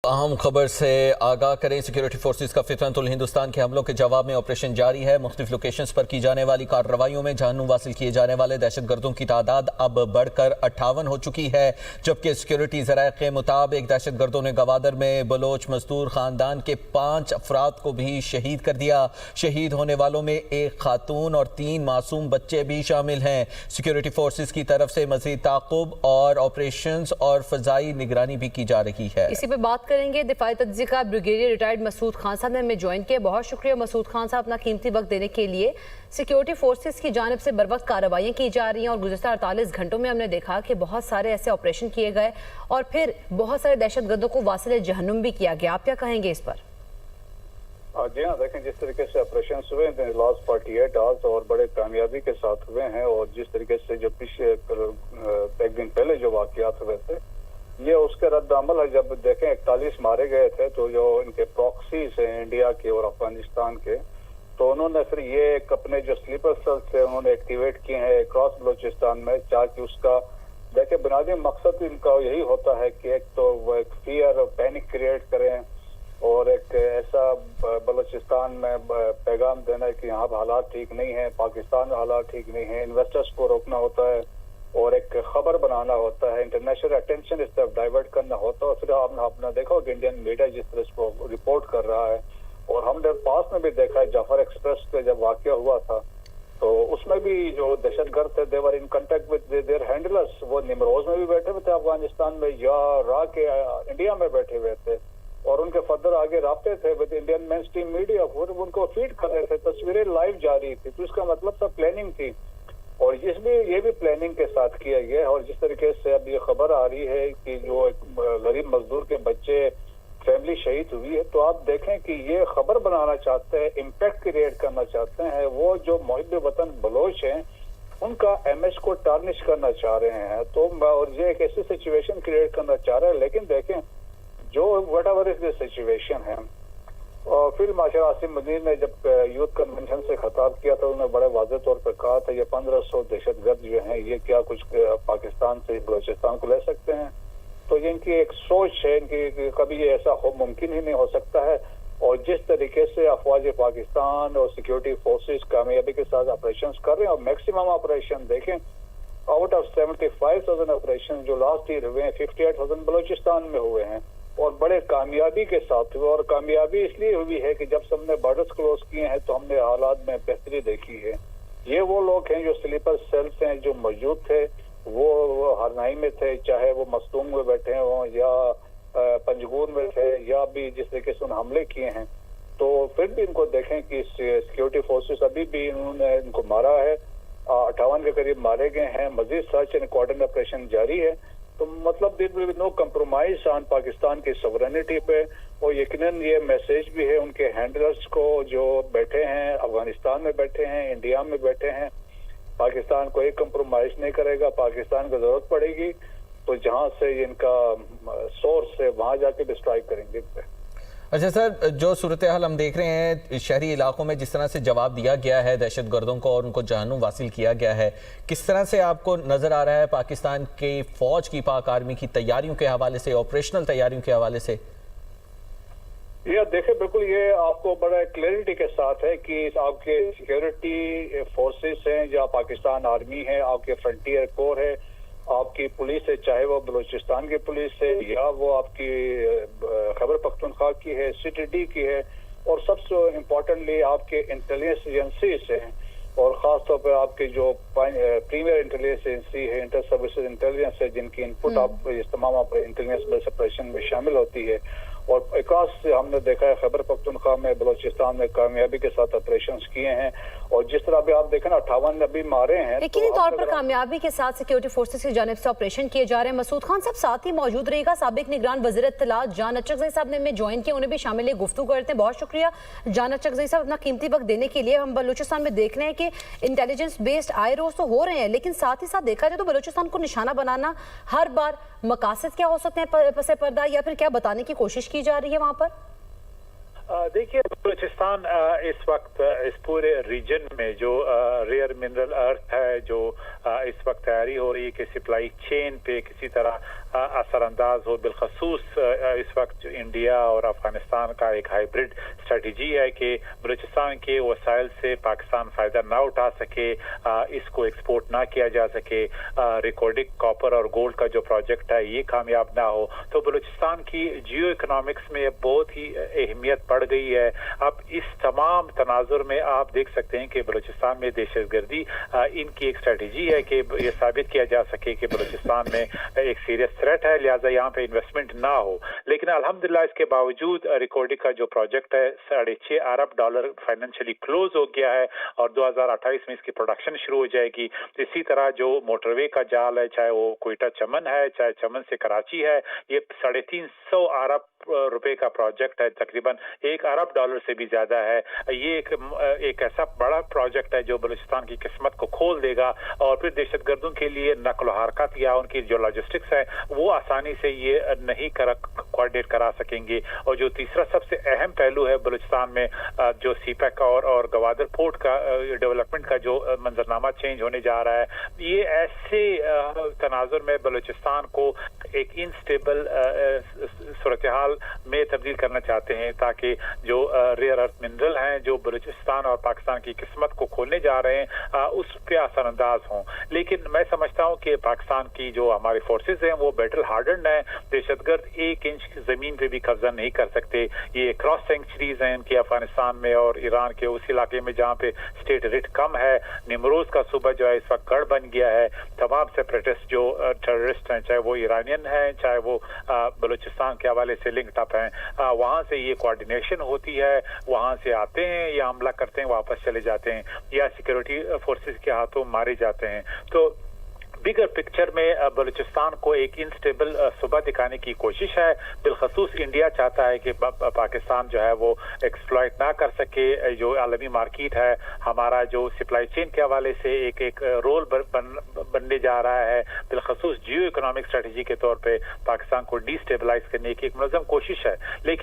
अहम खबर से आगाह करें। सिक्योरिटी फोर्सेस का फितरतुल हिंदुस्तान के हमलों के जवाब में ऑपरेशन जारी है। मुख्तलिफ लोकेशंस पर की जाने वाली कार्रवाइयों में जानू हासिल किए जाने वाले दहशतगर्दों की तादाद अब बढ़कर 58 हो चुकी है, जबकि सिक्योरिटी ज़राए के मुताबिक दहशतगर्दों ने गवादर में बलोच मजदूर खानदान के 5 अफराद को भी शहीद कर दिया। शहीद होने वालों में एक खातून और 3 मासूम बच्चे भी शामिल हैं। सिक्योरिटी फोर्सेस की तरफ से मजीद ताक़ुब और ऑपरेशन और फ़ज़ाई निगरानी भी की जा रही है। इसी पे बात करेंगे। दिफाई तज्ज़िया ब्रिगेडियर रिटायर्ड मसूद खान साहब ने हमें ज्वाइन किया। बहुत शुक्रिया मसूद खान साहब अपना कीमती वक्त देने के लिए। सिक्योरिटी फोर्सेस की जानिब से बर वक्त कार्रवाइयाँ की जा रही हैं और गुज़श्ता 48 घंटों में हमने देखा कि बहुत सारे ऐसे ऑपरेशन किए गए और फिर बहुत सारे दहशतगर्दों को वासिल जहन्नुम भी किया गया। आप क्या कहेंगे इस पर? जी हाँ, देखें जिस तरीके से ऑपरेशन हुए हैं लास्ट 48 आवर्स और बड़े कामयाबी के साथ हुए हैं, और जिस तरीके से जो पिछले एक दिन पहले जो वाक़यात हुए थे ये उसके रद्द अमल है। जब देखें 41 मारे गए थे तो जो इनके प्रॉक्सीज हैं इंडिया के और अफगानिस्तान के, तो उन्होंने फिर ये एक अपने जो स्लीपर सेल्स थे उन्होंने एक्टिवेट किए हैं क्रॉस बलोचिस्तान में, ताकि उसका देखिए बुनियादी मकसद इनका यही होता है कि एक तो वो एक फियर और पैनिक क्रिएट करें और एक ऐसा बलोचिस्तान में पैगाम देना है कि यहाँ हालात ठीक नहीं है, पाकिस्तान में हालात ठीक नहीं है, इन्वेस्टर्स को रोकना होता है और एक खबर बनाना होता है, इंटरनेशनल अटेंशन इस तरफ डाइवर्ट करना होता है। फिर आपने देखा कि इंडियन मीडिया जिस तरह इसको रिपोर्ट कर रहा है, और हमने पास में भी देखा है जाफर एक्सप्रेस पे जब वाकया हुआ था तो उसमें भी जो दहशतगर्द थे they're in contact with their handlers, वो निमरोज में भी बैठे हुए थे अफगानिस्तान में या रा के इंडिया में बैठे हुए थे और उनके फर्दर आगे राब्ते थे with Indian main stream media, उनको फीड कर रहे थे, तस्वीरें लाइव जारी थी। तो इसका मतलब सब प्लानिंग थी और इसमें ये भी प्लानिंग के साथ किया गया। और जिस तरीके से अब ये खबर आ रही है कि जो एक गरीब मजदूर के बच्चे फैमिली शहीद हुई है, तो आप देखें कि ये खबर बनाना चाहते हैं, इम्पैक्ट क्रिएट करना चाहते हैं। वो जो मुहिब वतन बलोच हैं उनका इमेज को टार्निश करना चाह रहे हैं, तो और ये एक ऐसी सिचुएशन क्रिएट करना चाह रहे हैं। लेकिन देखें जो what ever is the situation है, और फिर माशा आसिम मजीद ने जब यूथ कन्वेंशन से खिताब किया था उन्होंने बड़े वाज़ेह तौर पर कहा था ये 1500 दहशतगर्द जो हैं ये क्या कुछ पाकिस्तान से बलोचिस्तान को ले सकते हैं। तो ये इनकी एक सोच है इनकी, कभी ये ऐसा हो मुमकिन ही नहीं हो सकता है। और जिस तरीके से अफवाज पाकिस्तान और सिक्योरिटी फोर्सेस कामयाबी के साथ ऑपरेशन कर रहे हैं, और मैक्सिमम ऑपरेशन देखें आउट ऑफ 75,000 ऑपरेशन जो लास्ट ईयर हुए हैं 58,000 बलोचिस्तान में हुए हैं और बड़े कामयाबी के साथ हुए। और कामयाबी इसलिए हुई है कि जब हमने बॉर्डर्स क्लोज किए हैं तो हमने हालात में बेहतरी देखी है। ये वो लोग हैं जो स्लीपर सेल्स हैं जो मौजूद थे, वो हरनाई में थे, चाहे वो मस्तूम में बैठे हों या पंजगून में थे या भी जिस तरीके से उन्होंने हमले किए हैं, तो फिर भी इनको देखें कि सिक्योरिटी फोर्सेस अभी भी इन्होंने इनको मारा है, 58 के करीब मारे गए हैं। मजीद सर्च एंड कोऑर्डिनेट ऑपरेशन जारी है। तो मतलब there will be no compromise on Pakistan की सॉवरेनिटी पे। और यकीनन ये मैसेज भी है उनके हैंडलर्स को जो बैठे हैं अफगानिस्तान में बैठे हैं, इंडिया में बैठे हैं, पाकिस्तान कोई कंप्रोमाइज नहीं करेगा। पाकिस्तान को जरूरत पड़ेगी तो जहां से इनका सोर्स है वहां जाके भी स्ट्राइक करेंगे। अच्छा सर, जो सूरत हाल हम देख रहे हैं शहरी इलाकों में जिस तरह से जवाब दिया गया है दहशतगर्दों को और उनको जहन्नुम हासिल किया गया है, किस तरह से आपको नजर आ रहा है पाकिस्तान की फौज की, पाक आर्मी की तैयारियों के हवाले से, ऑपरेशनल तैयारियों के हवाले से? ये देखे बिल्कुल ये आपको बड़ा क्लैरिटी के साथ है कि आपके सिक्योरिटी फोर्सेस हैं या पाकिस्तान आर्मी है, आपके फ्रंटियर कोर है, आपकी पुलिस है, चाहे वो बलूचिस्तान की पुलिस है या वो आपकी खैबर पख्तूनख्वा की है, सीटीडी की है, और सबसे इम्पोर्टेंटली आपके इंटेलिजेंस एजेंसीज हैं और ख़ास तौर पर आपकी जो प्रीमियर इंटेलिजेंस एजेंसी है, इंटर सर्विसेज इंटेलिजेंस है, जिनकी इनपुट आप इस तमाम इंटेलिजेंस बेस्ड ऑपरेशन में शामिल होती है। और विकास से हमने देखा है खैबर पख्तूनख्वा में बलोचिस्तान में कामयाबी के साथ ऑपरेशन किए हैं, और जिस तरह भी आप देखें ना 58 अभी मारे हैं। यकीनी तौर पर कामयाबी के साथ सिक्योरिटी फोर्सेस की जानिब से ऑपरेशन किए जा रहे हैं। मसूद खान साहब साथ ही मौजूद रहेगा। साबिक निगरान वज़ीर इत्तलात जान अचकज़ई साहब ने हमें ज्वाइन किया, उन्हें भी शामिल गुफ्तगू करते हैं। बहुत शुक्रिया जान अचकज़ई साहब अपना कीमती वक्त देने के लिए। हम बलूचिस्तान में देख रहे हैं कि इंटेलिजेंस बेस्ड आए रोज तो हो रहे हैं, लेकिन साथ ही साथ देखा जाए तो बलूचिस्तान को निशाना बनाना हर बार मकासद क्या हो सकते हैं पसे पर्दा, या फिर क्या बताने की कोशिश की जा रही है वहां पर? देखिए बलूचिस्तान इस वक्त इस पूरे रीजन में जो रेयर मिनरल अर्थ है जो इस वक्त तैयारी हो रही है कि सप्लाई चेन पे किसी तरह असरअंदाज हो। बिलखसूस इस वक्त इंडिया और अफगानिस्तान का एक हाइब्रिड स्ट्रेटजी है कि बलूचिस्तान के वसाइल से पाकिस्तान फ़ायदा ना उठा सके, इसको एक्सपोर्ट ना किया जा सके, रिकॉर्डिंग कॉपर और गोल्ड का जो प्रोजेक्ट है ये कामयाब ना हो, तो बलूचिस्तान की जियो इकोनॉमिक्स में बहुत ही अहमियत बढ़ गई है। अब इस तमाम तनाजुर में आप देख सकते हैं कि बलूचिस्तान में दहशतगर्दी इनकी एक स्ट्रेटजी है कि ये साबित किया जा सके कि बलूचिस्तान में एक सीरियस थ्रेट है, लिहाजा यहाँ पे इन्वेस्टमेंट ना हो। लेकिन अल्हम्दुलिल्लाह इसके बावजूद रिकॉर्डिंग का जो प्रोजेक्ट है $6.5 अरब फाइनेंशियली क्लोज हो गया है और 2028 में इसकी प्रोडक्शन शुरू हो जाएगी। इसी तरह जो मोटरवे का जाल है, चाहे वो कोयटा चमन है, चाहे चमन से कराची है, ये $350 अरब का प्रोजेक्ट है, तकरीबन $1 अरब से भी ज्यादा है। ये एक ऐसा बड़ा प्रोजेक्ट है जो बलूचिस्तान की किस्मत को खोल देगा और फिर दहशतगर्दों के लिए नकल हरकत या उनकी जो लॉजिस्टिक्स है वो आसानी से ये नहीं कोऑर्डिनेट करा सकेंगे। और जो तीसरा सबसे अहम पहलू है बलूचिस्तान में जो सीपैक और गवादर पोर्ट का डेवलपमेंट का जो मंजरनामा चेंज होने जा रहा है, ये ऐसे तनाजुर में बलूचिस्तान को एक इनस्टेबल सूरत हाल में तब्दील करना चाहते हैं ताकि जो रेयर अर्थ मिनरल हैं जो बलूचिस्तान और पाकिस्तान की किस्मत को खोलने जा रहे हैं उस पे असरअंदाज हों। लेकिन मैं समझता हूं कि पाकिस्तान की जो हमारी फोर्सेस हैं वो बैटल हार्डन्ड है, दहशतगर्द 1 इंच जमीन पे भी कब्जा नहीं कर सकते। ये क्रॉस सेंचुरीज हैं इनकी अफगानिस्तान में और ईरान के उस इलाके में जहाँ पे स्टेट रिट कम है। निमरोज का सूबा जो है इस वक्त गढ़ बन गया है। तमाम सेपरेटिस्ट जो टेररिस्ट हैं, चाहे वो ईरानियन हैं, चाहे वो बलूचिस्तान के हवाले से लिंक्ड अप हैं, वहां से ये कोऑर्डिनेशन होती है, वहां से आते हैं या हमला करते हैं, वापस चले जाते हैं या सिक्योरिटी फोर्सेस के हाथों मारे जाते हैं। तो बिगर पिक्चर में बलूचिस्तान को एक इनस्टेबल सूबा दिखाने की कोशिश है। बिलखसूस इंडिया चाहता है कि पाकिस्तान जो है वो एक्सप्लॉइट ना कर सके जो आलमी मार्केट है। हमारा जो सप्लाई चेन के हवाले से एक रोल बनने जा रहा है, बिलखसूस जियो इकोनॉमिक स्ट्रेटजी के तौर पे पाकिस्तान को डिस्टेबलाइज करने की एक मुनज़्ज़म कोशिश है। लेकिन